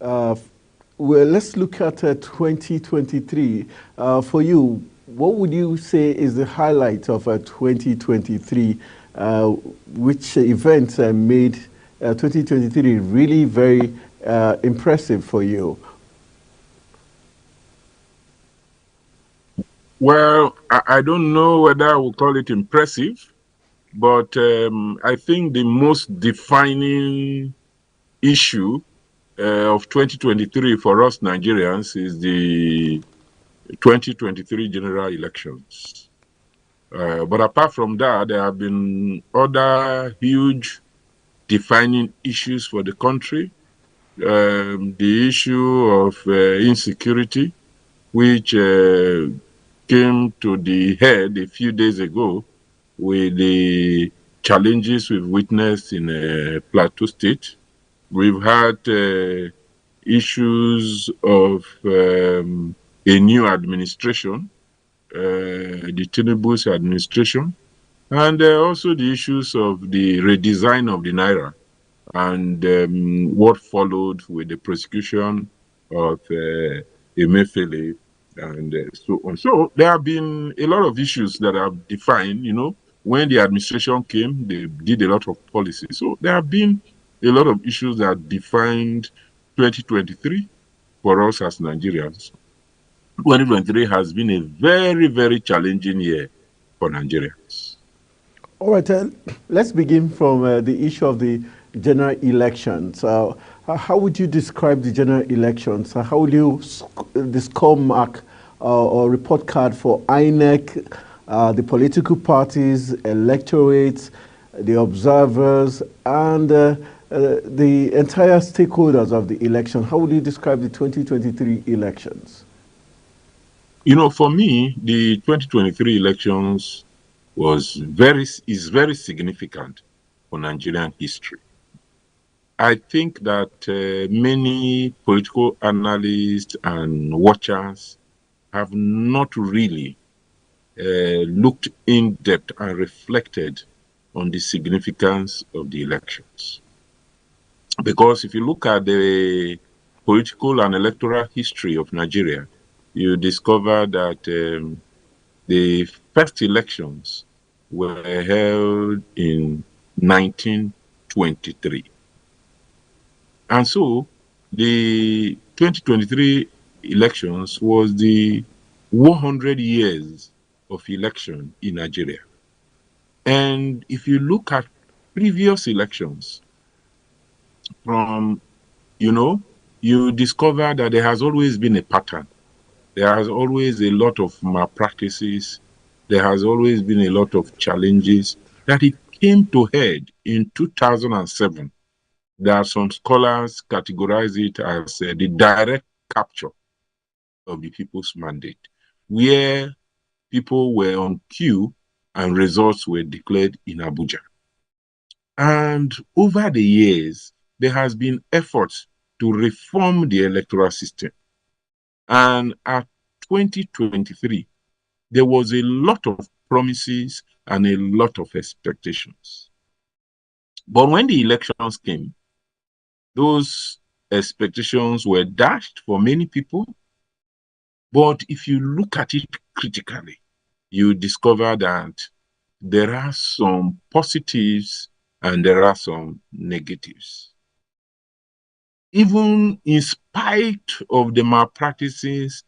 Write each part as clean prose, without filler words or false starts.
Uh, well, let's look at 2023. For you, what would you say is the highlight of 2023? Uh, which events made 2023 really very impressive for you? Well, I don't know whether I will call it impressive, but I think the most defining issue of 2023 for us Nigerians is the 2023 general elections. But apart from that, there have been other huge defining issues for the country. The issue of insecurity, which came to the head a few days ago with the challenges we've witnessed in Plateau State. We've had issues of a new administration, the Tinubu's administration, and also the issues of the redesign of the Naira and what followed with the prosecution of Emefiele and so on. So there have been a lot of issues that have defined, when the administration came, they did a lot of policy. So there have been a lot of issues that defined 2023 for us as Nigerians. 2023 has been a very, very challenging year for Nigerians. All right, let's begin from the issue of the general elections. How would you describe the general elections? How would you the score mark or report card for INEC, the political parties, electorates, the observers, and the entire stakeholders of the election? How would you describe the 2023 elections? For me, the 2023 elections is very significant for Nigerian history. I think that many political analysts and watchers have not really looked in depth and reflected on the significance of the elections. Because if you look at the political and electoral history of Nigeria, you discover that the first elections were held in 1923. And so the 2023 elections was the 100 years of election in Nigeria. And if you look at previous elections from, you discover that there has always been a pattern. There has always a lot of malpractices. There has always been a lot of challenges that it came to head in 2007. There are some scholars categorize it as the direct capture of the people's mandate, where people were on queue and results were declared in Abuja. And over the years, there has been efforts to reform the electoral system. And at 2023, there was a lot of promises and a lot of expectations. But when the elections came, those expectations were dashed for many people. But if you look at it critically, you discover that there are some positives and there are some negatives. Even in spite of the malpractices,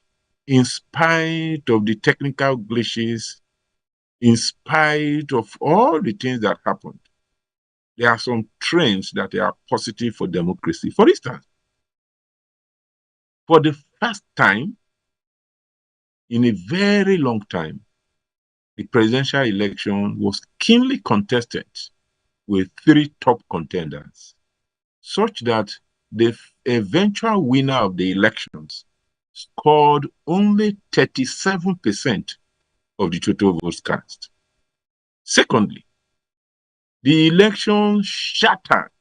in spite of the technical glitches, in spite of all the things that happened, there are some trends that are positive for democracy. For instance, for the first time in a very long time, the presidential election was keenly contested with three top contenders, such that the eventual winner of the elections scored only 37% of the total votes cast. Secondly, the election shattered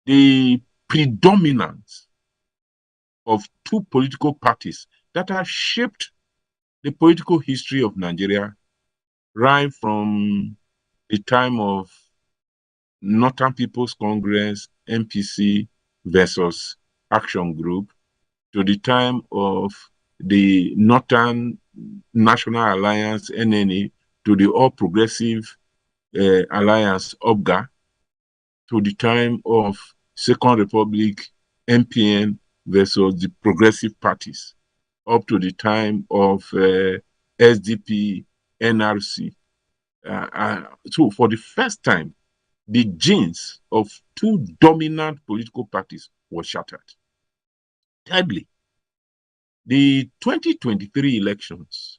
the predominance of two political parties that have shaped the political history of Nigeria right from the time of Northern People's Congress, NPC versus Action Group to the time of the Northern National Alliance, NNA, to the All Progressive Alliance, OPGA, to the time of Second Republic, MPN versus the progressive parties, up to the time of SDP, NRC. So for the first time, the genes of two dominant political parties were shattered. Thirdly, the 2023 elections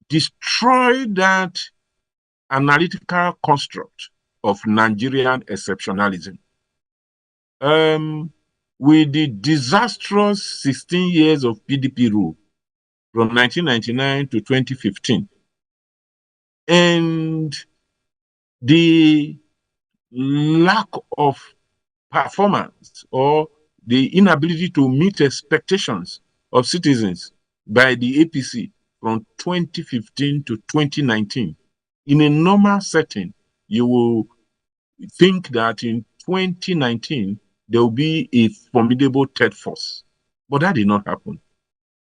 destroyed that analytical construct of Nigerian exceptionalism. With the disastrous 16 years of PDP rule from 1999 to 2015, and the lack of performance or the inability to meet expectations of citizens by the APC from 2015 to 2019. In a normal setting, you will think that in 2019, there will be a formidable third force. But that did not happen.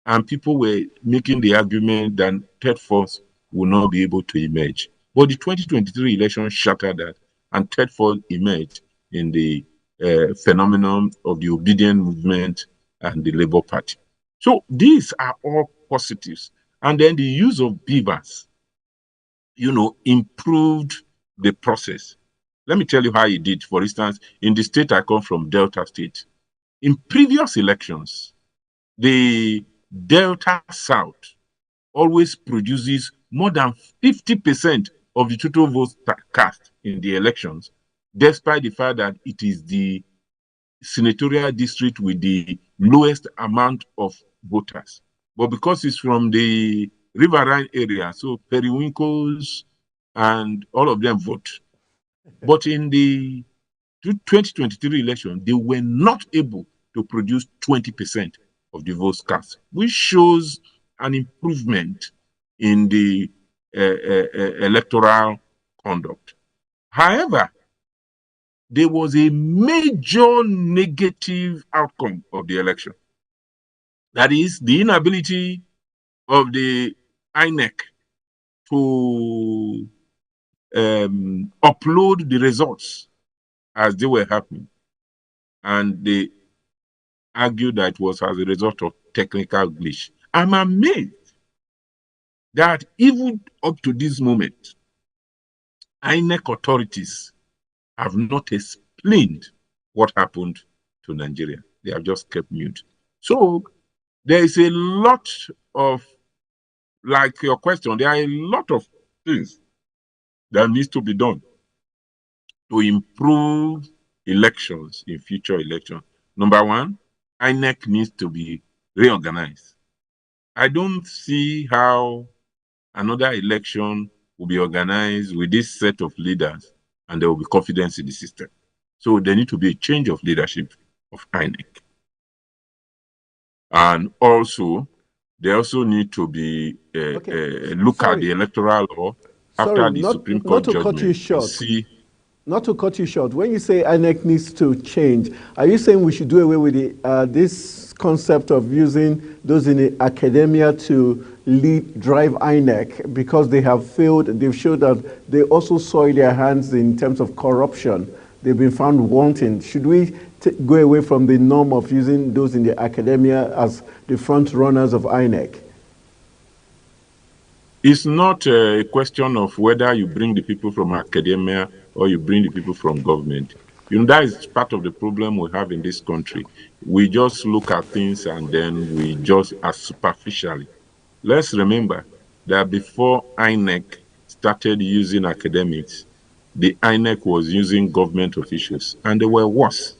And people were making the argument that third force will not be able to emerge. But the 2023 election shattered that, and third force emerged in the phenomenon of the obedient movement and the Labour Party. So these are all positives. And then the use of beavers, improved the process. Let me tell you how it did. For instance, in the state I come from, Delta State, in previous elections, the Delta South always produces more than 50% of the total votes cast in the elections, despite the fact that it is the senatorial district with the lowest amount of voters. But because it's from the riverine area, so periwinkles and all of them vote. But in the 2023 election, they were not able to produce 20% of the votes cast, which shows an improvement in the electoral conduct. However, there was a major negative outcome of the election. That is the inability of the INEC to upload the results as they were happening. And they argued that it was as a result of technical glitch. I'm amazed that even up to this moment, INEC authorities have not explained what happened to Nigeria. They have just kept mute. So there is a lot of, like your question, there are a lot of things that needs to be done to improve elections in future elections. Number one, INEC needs to be reorganized. I don't see how another election will be organized with this set of leaders and there will be confidence in the system. So there need to be a change of leadership of INEC. And also, they also need to be look at the electoral law after the Supreme Court judgment. Not to cut you short, when you say INEC needs to change, are you saying we should do away with this concept of using those in the academia to drive INEC because they have failed? They've showed that they also soil their hands in terms of corruption. They've been found wanting. Should we go away from the norm of using those in the academia as the front runners of INEC? It's not a question of whether you bring the people from academia or you bring the people from government. That is part of the problem we have in this country. We just look at things and then we just as superficially. Let's remember that before INEC started using academics, the INEC was using government officials, and they were worse.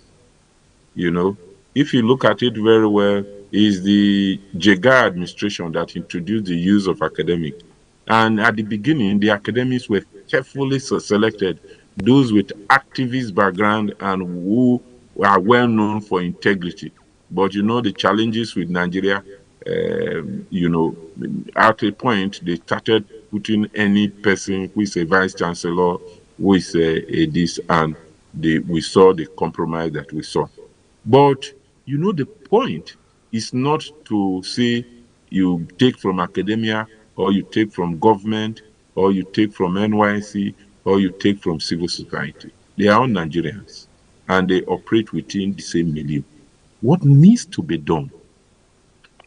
If you look at it very well, it's the Jega administration that introduced the use of academics. And at the beginning, the academics were carefully selected, those with activist background and who are well known for integrity. But the challenges with Nigeria, at a point, they started putting any person who is a vice chancellor, who is a this, and we saw the compromise that we saw. But the point is not to say you take from academia, or you take from government, or you take from NYC, or you take from civil society. They are all Nigerians and they operate within the same milieu. What needs to be done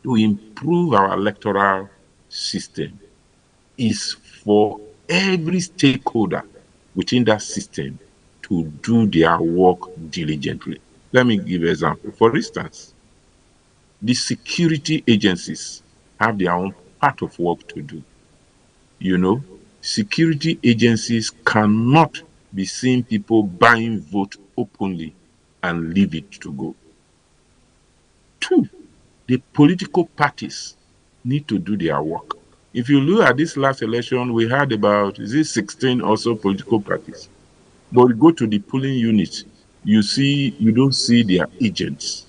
to improve our electoral system is for every stakeholder within that system to do their work diligently. Let me give an example. For instance, the security agencies have their own part of work to do. Security agencies cannot be seeing people buying vote openly and leave it to go. Two, the political parties need to do their work. If you look at this last election, we had about 16 or so political parties. But you go to the polling units, you don't see their agents.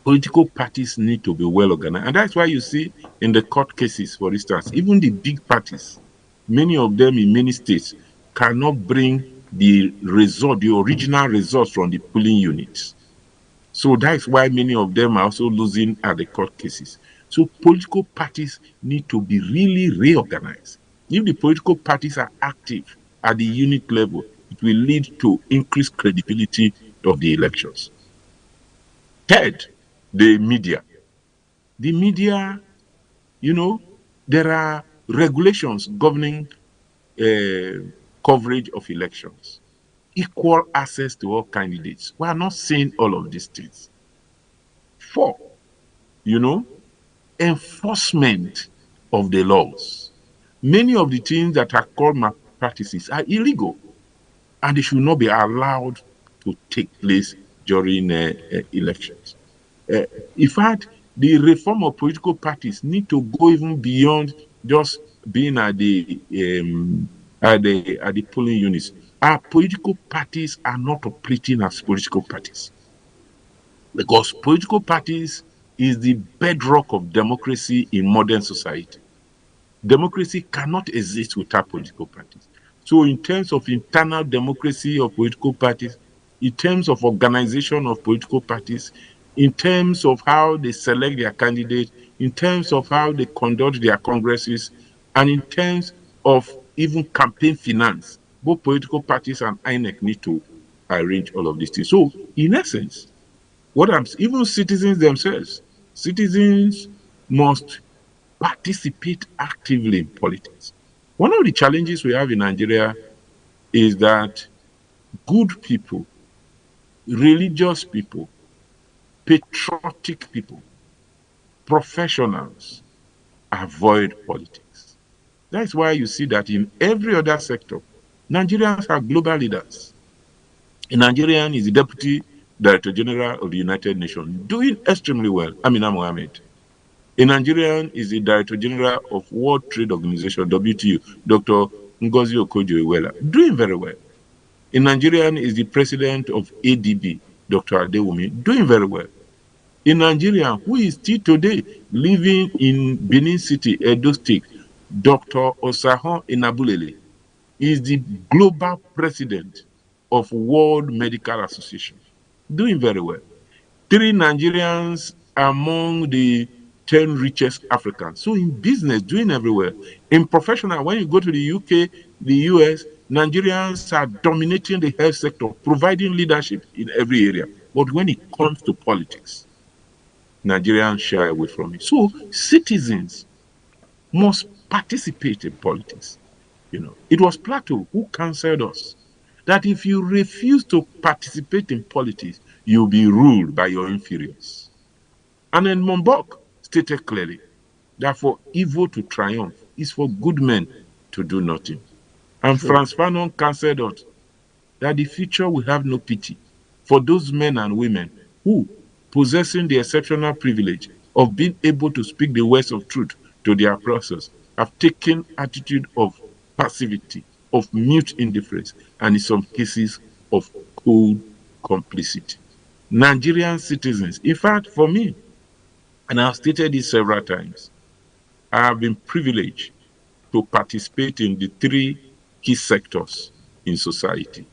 Political parties need to be well organized. And that's why you see in the court cases, for instance, even the big parties, many of them in many states cannot bring the original results from the polling units. So that's why many of them are also losing at the court cases. So political parties need to be really reorganized. If the political parties are active at the unit level, it will lead to increased credibility of the elections. Third, the media. The media, there are regulations governing coverage of elections, equal access to all candidates. We are not seeing all of these things. Four, enforcement of the laws. Many of the things that are called malpractices are illegal, and they should not be allowed to take place during elections. In fact, the reform of political parties need to go even beyond just being at the polling units. Our political parties are not operating as political parties, because political parties is the bedrock of democracy in modern society. Democracy cannot exist without political parties. So in terms of internal democracy of political parties, in terms of organization of political parties, in terms of how they select their candidates, in terms of how they conduct their congresses, and in terms of even campaign finance, both political parties and INEC need to arrange all of these things. So in essence, even citizens themselves, citizens must participate actively in politics. One of the challenges we have in Nigeria is that good people, religious people, patriotic people, professionals avoid politics. That's why you see that in every other sector, Nigerians are global leaders. A Nigerian is the Deputy Director General of the United Nations, doing extremely well, Amina Mohammed. A Nigerian is the Director General of World Trade Organization, WTO, Dr. Ngozi Okonjo-Iweala, doing very well. A Nigerian is the President of ADB, Dr. Adewumi, doing very well. A Nigerian who is still today living in Benin City, Edo State, Dr. Osahon Enabulele, is the Global President of World Medical Association, doing very well. 3 Nigerians among the 10 richest Africans. So in business, doing everywhere. In professional, when you go to the UK, the US, Nigerians are dominating the health sector, providing leadership in every area. But when it comes to politics, Nigerians shy away from it. So citizens must participate in politics. It was Plato who counseled us that if you refuse to participate in politics, you'll be ruled by your inferiors. And then Monbok stated clearly that for evil to triumph is for good men to do nothing. And Frantz Fanon counseled us that the future will have no pity for those men and women who, possessing the exceptional privilege of being able to speak the words of truth to their oppressors, have taken attitude of passivity, of mute indifference, and in some cases of cold complicity. Nigerian citizens, in fact, for me, and I've stated this several times, I have been privileged to participate in the 3 key sectors in society: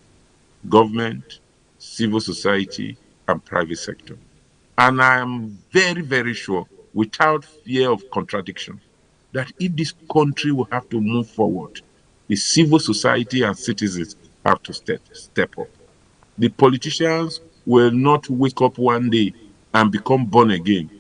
government, civil society, and private sector. And I am very, very sure, without fear of contradiction, that if this country will have to move forward, the civil society and citizens have to step up. The politicians will not wake up one day and become born again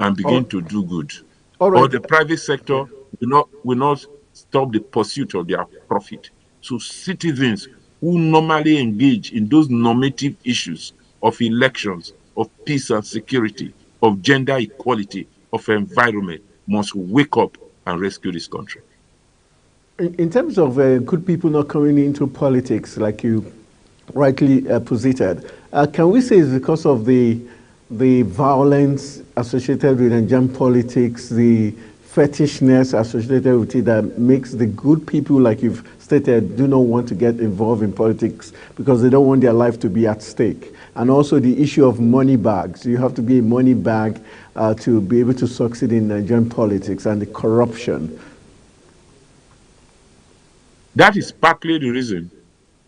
and begin All, to do good. all Or right. the private sector Yeah. will not stop the pursuit of their profit. So citizens who normally engage in those normative issues of elections, of peace and security, of gender equality, of environment must wake up and rescue this country. In terms of good people not coming into politics, like you rightly posited, can we say it's because of the violence associated with Nigerian politics, the fetishness associated with it that makes the good people, like you've stated, do not want to get involved in politics because they don't want their life to be at stake? And also the issue of money bags. You have to be a money bag to be able to succeed in Nigerian politics, and the corruption. That is partly the reason.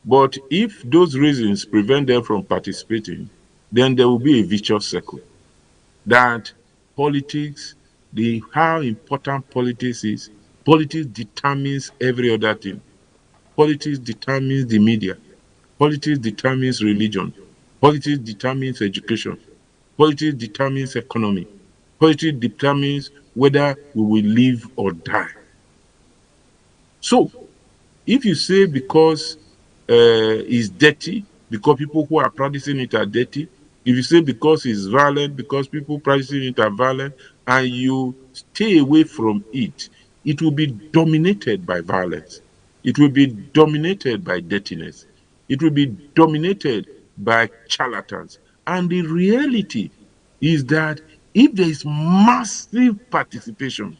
But if those reasons prevent them from participating, then there will be a vicious circle. That politics, how important politics is, politics determines every other thing. Politics determines the media. Politics determines religion. Politics determines education. Politics determines economy. Politics determines whether we will live or die. So, if you say because it's dirty, because people who are practicing it are dirty, if you say because it's violent, because people practicing it are violent, and you stay away from it, it will be dominated by violence. It will be dominated by dirtiness. It will be dominated by charlatans. And the reality is that if there is massive participation,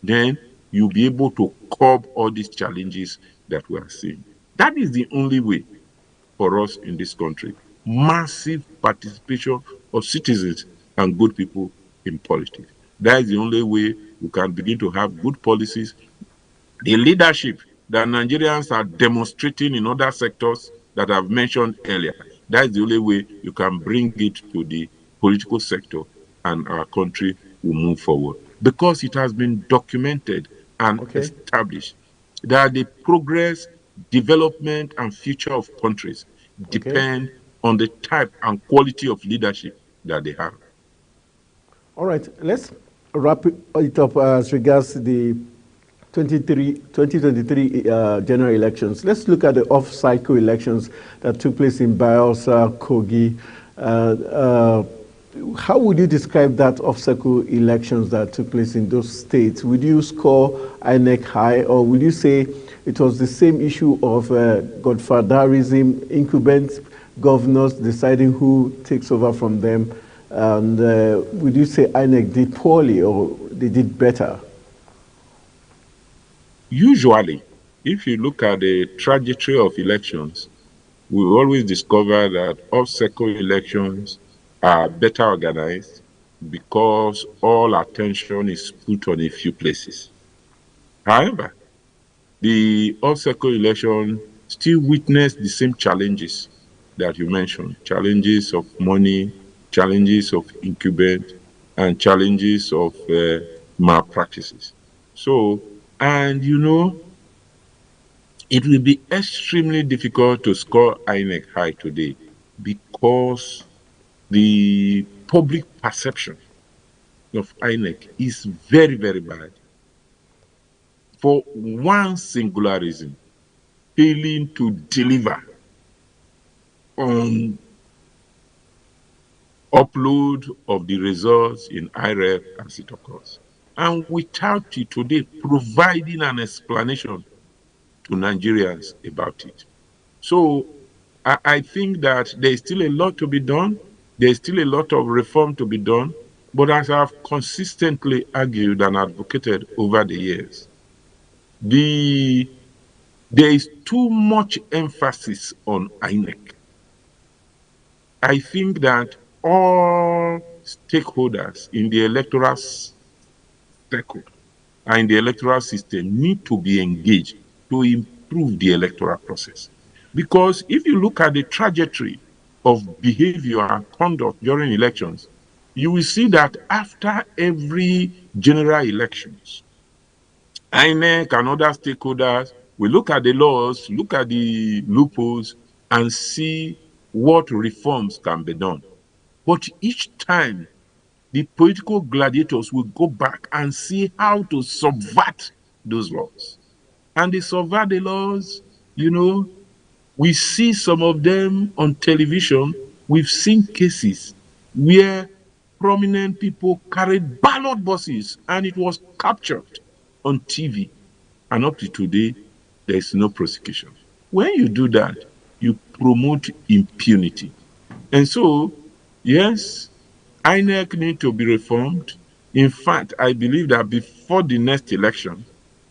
then you'll be able to curb all these challenges that we are seeing. That is the only way for us in this country. Massive participation of citizens and good people in politics. That is the only way we can begin to have good policies. The leadership that Nigerians are demonstrating in other sectors that I've mentioned earlier, that is the only way you can bring it to the political sector and our country will move forward. Because it has been documented and Okay. established that the progress, development, and future of countries Okay. depend on the type and quality of leadership that they have. All right, let's wrap it up as regards the 2023 general elections. Let's look at the off-cycle elections that took place in Bayelsa, Kogi. How would you describe that off-cycle elections that took place in those states? Would you score INEC high, or would you say it was the same issue of godfatherism, incumbent governors deciding who takes over from them? And would you say INEC did poorly or they did better? Usually, if you look at the trajectory of elections, we always discover that off-cycle elections are better organized because all attention is put on a few places. However, the off-cycle election still witnessed the same challenges that you mentioned: challenges of money, challenges of incumbent, and challenges of malpractices. So, and it will be extremely difficult to score INEC high today because the public perception of INEC is very, very bad for one singular reason: failing to deliver on upload of the results in IREF as it occurs. And without it today providing an explanation to Nigerians about it. So I think that there is still a lot to be done. There is still a lot of reform to be done. But as I've consistently argued and advocated over the years, there is too much emphasis on INEC. I think that all stakeholders in the electoral circle and in the electoral system need to be engaged to improve the electoral process. Because if you look at the trajectory of behavior and conduct during elections, you will see that after every general elections, INEC and other stakeholders will look at the laws, look at the loopholes, and see what reforms can be done. But each time, the political gladiators will go back and see how to subvert those laws. And they subvert the laws, you know, we see some of them on television. We've seen cases where prominent people carried ballot boxes and it was captured on TV. And up to today, there is no prosecution. When you do that, you promote impunity. And so, yes, INEC need to be reformed. In fact, I believe that before the next election,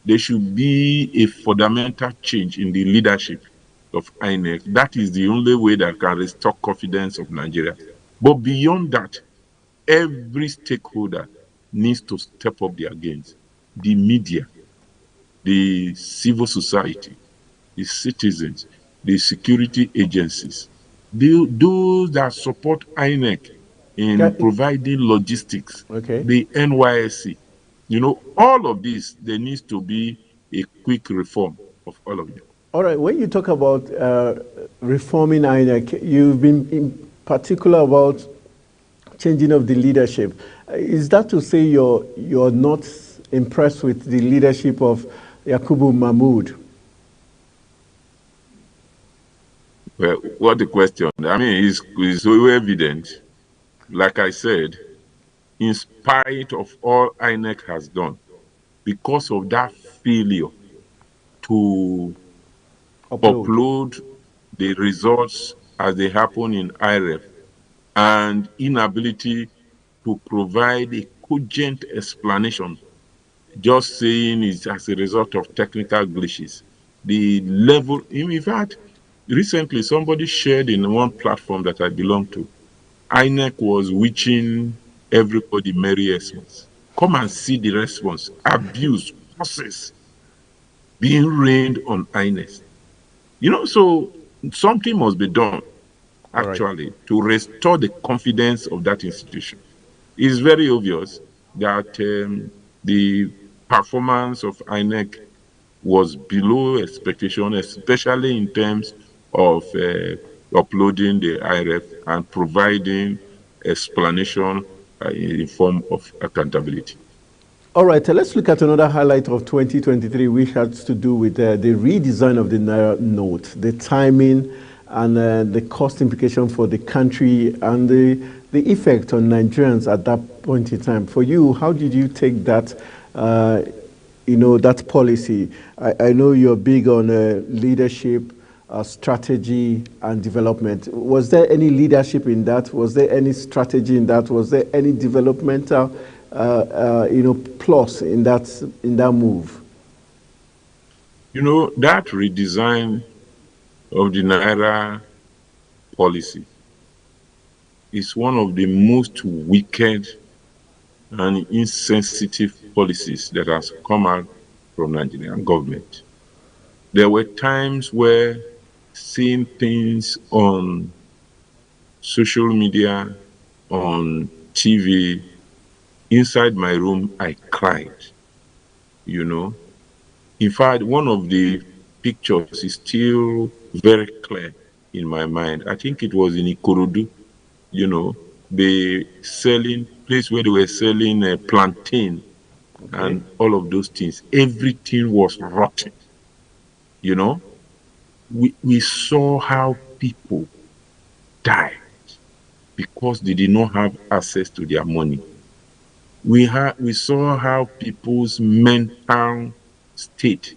there should be a fundamental change in the leadership of INEC. That is the only way that can restore confidence of Nigeria. But beyond that, every stakeholder needs to step up their games. The media, the civil society, the citizens, the security agencies, those that support INEC in providing logistics, Okay. the NYSC, all of this, there needs to be a quick reform of all of them. All right, when you talk about reforming INEC, you've been in particular about changing of the leadership. Is that to say you're not impressed with the leadership of Yakubu Mahmood? Well, what a question. I mean, it's so evident. Like I said, in spite of all INEC has done, because of that failure to upload the results as they happen in IREF and inability to provide a cogent explanation, just saying it's as a result of technical glitches. The level, in fact, recently somebody shared in one platform that I belong to, INEC was wishing everybody Merry Xmas. Come and see the response. Abuse, process being rained on INEC. So something must be done, actually, to restore the confidence of that institution. It's very obvious that the performance of INEC was below expectation, especially in terms of uploading the IRF and providing explanation in the form of accountability. All right, let's look at another highlight of 2023, which has to do with the redesign of the Naira note, the timing and the cost implication for the country and the effect on Nigerians at that point in time. For you, how did you take that, that policy? I know you're big on leadership, strategy and development. Was there any leadership in that? Was there any strategy in that? Was there any developmental plus in that move? That redesign of the Naira policy is one of the most wicked and insensitive policies that has come out from Nigerian government. There were times where seeing things on social media, on TV, inside my room, I cried. In fact, one of the pictures is still very clear in my mind. I think it was in Ikorodu, the place where they were selling plantain and all of those things. Everything was rotten. We saw how people died because they did not have access to their money. We saw how people's mental state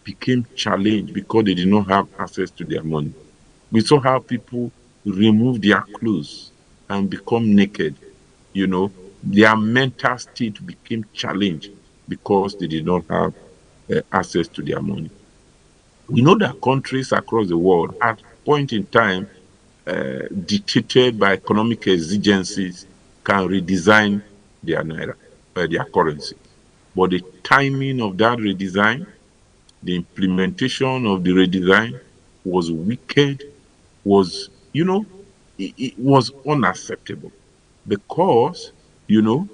became challenged because they did not have access to their money. We saw how people remove their clothes and become naked. Their mental state became challenged because they did not have access to their money. We know that countries across the world at a point in time dictated by economic exigencies can redesign their naira, their currency. But the timing of that redesign, the implementation of the redesign was wicked, was, it was unacceptable because, you know,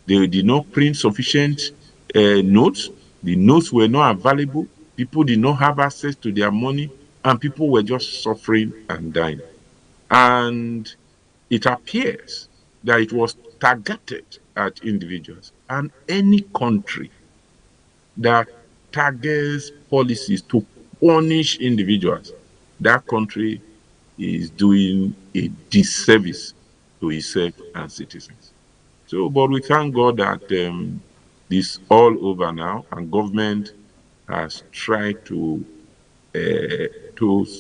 they did not print sufficient notes. The notes were not available. People did not have access to their money, and people were just suffering and dying. And it appears that it was targeted at individuals. And any country that targets policies to punish individuals, that country is doing a disservice to itself and citizens. So, but we thank God that this all over now, and government has tried to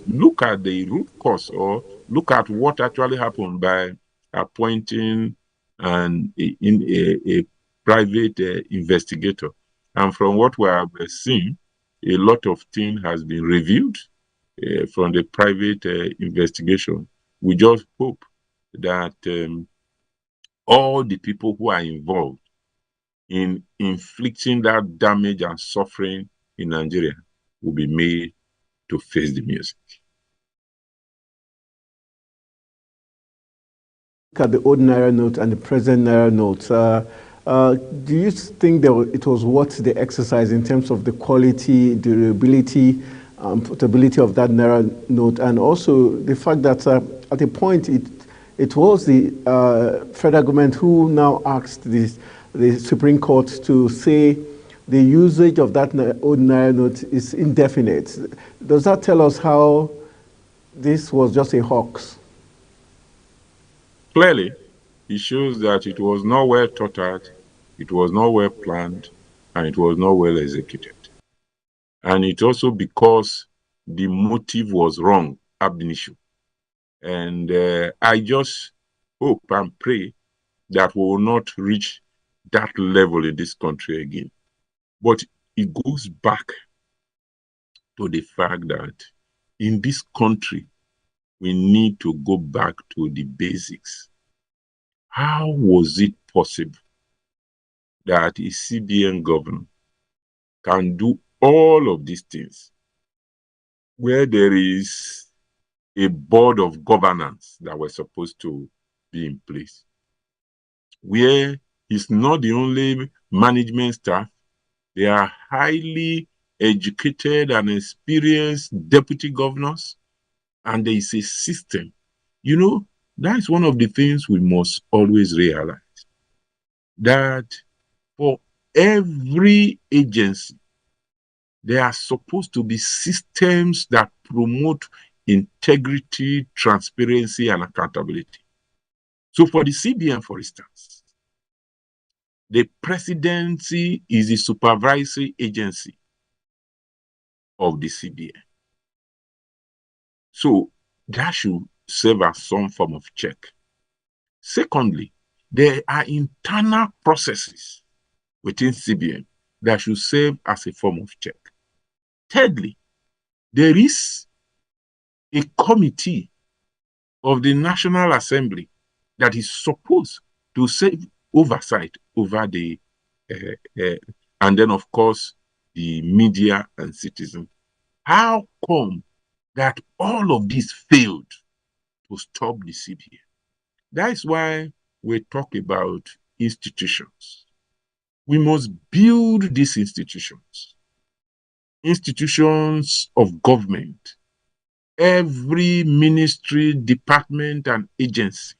look at the root cause or look at what actually happened by appointing a private investigator. And from what we have seen, a lot of things has been reviewed from the private investigation. We just hope that all the people who are involved in inflicting that damage and suffering in Nigeria will be made to face the music. Look at the old Naira note and the present Naira note. Do you think that it was worth the exercise in terms of the quality, durability, portability of that Naira note, and also the fact that at a point it was the federal government who now asked the Supreme Court to say the usage of that old Naira note is indefinite. Does that tell us how this was just a hoax? Clearly, it shows that it was not well thought out, it was not well planned, and it was not well executed. And it also because the motive was wrong ab initio. And I just hope and pray that we will not reach that level in this country again. But it goes back to the fact that in this country, we need to go back to the basics. How was it possible that a CBN governor can do all of these things where there is a board of governance that was supposed to be in place, where it's not the only management staff, they are highly educated and experienced deputy governors, and there is a system. You know, that is one of the things we must always realize, that for every agency, there are supposed to be systems that promote integrity, transparency, and accountability. So for the CBN, for instance, the presidency is the supervisory agency of the CBN. So that should serve as some form of check. Secondly, there are internal processes within CBN that should serve as a form of check. Thirdly, there is a committee of the National Assembly that is supposed to serve oversight over the, and then of course, the media and citizens. How come that all of this failed to stop the CBN? That is why we talk about institutions. We must build these institutions of government. Every ministry, department, and agency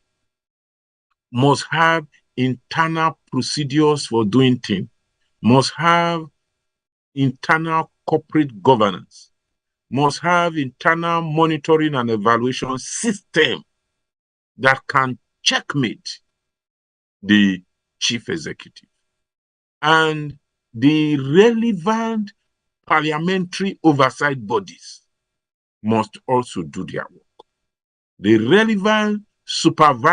must have internal procedures for doing things, must have internal corporate governance, must have internal monitoring and evaluation system that can checkmate the chief executive. And the relevant parliamentary oversight bodies must also do their work. The relevant supervisory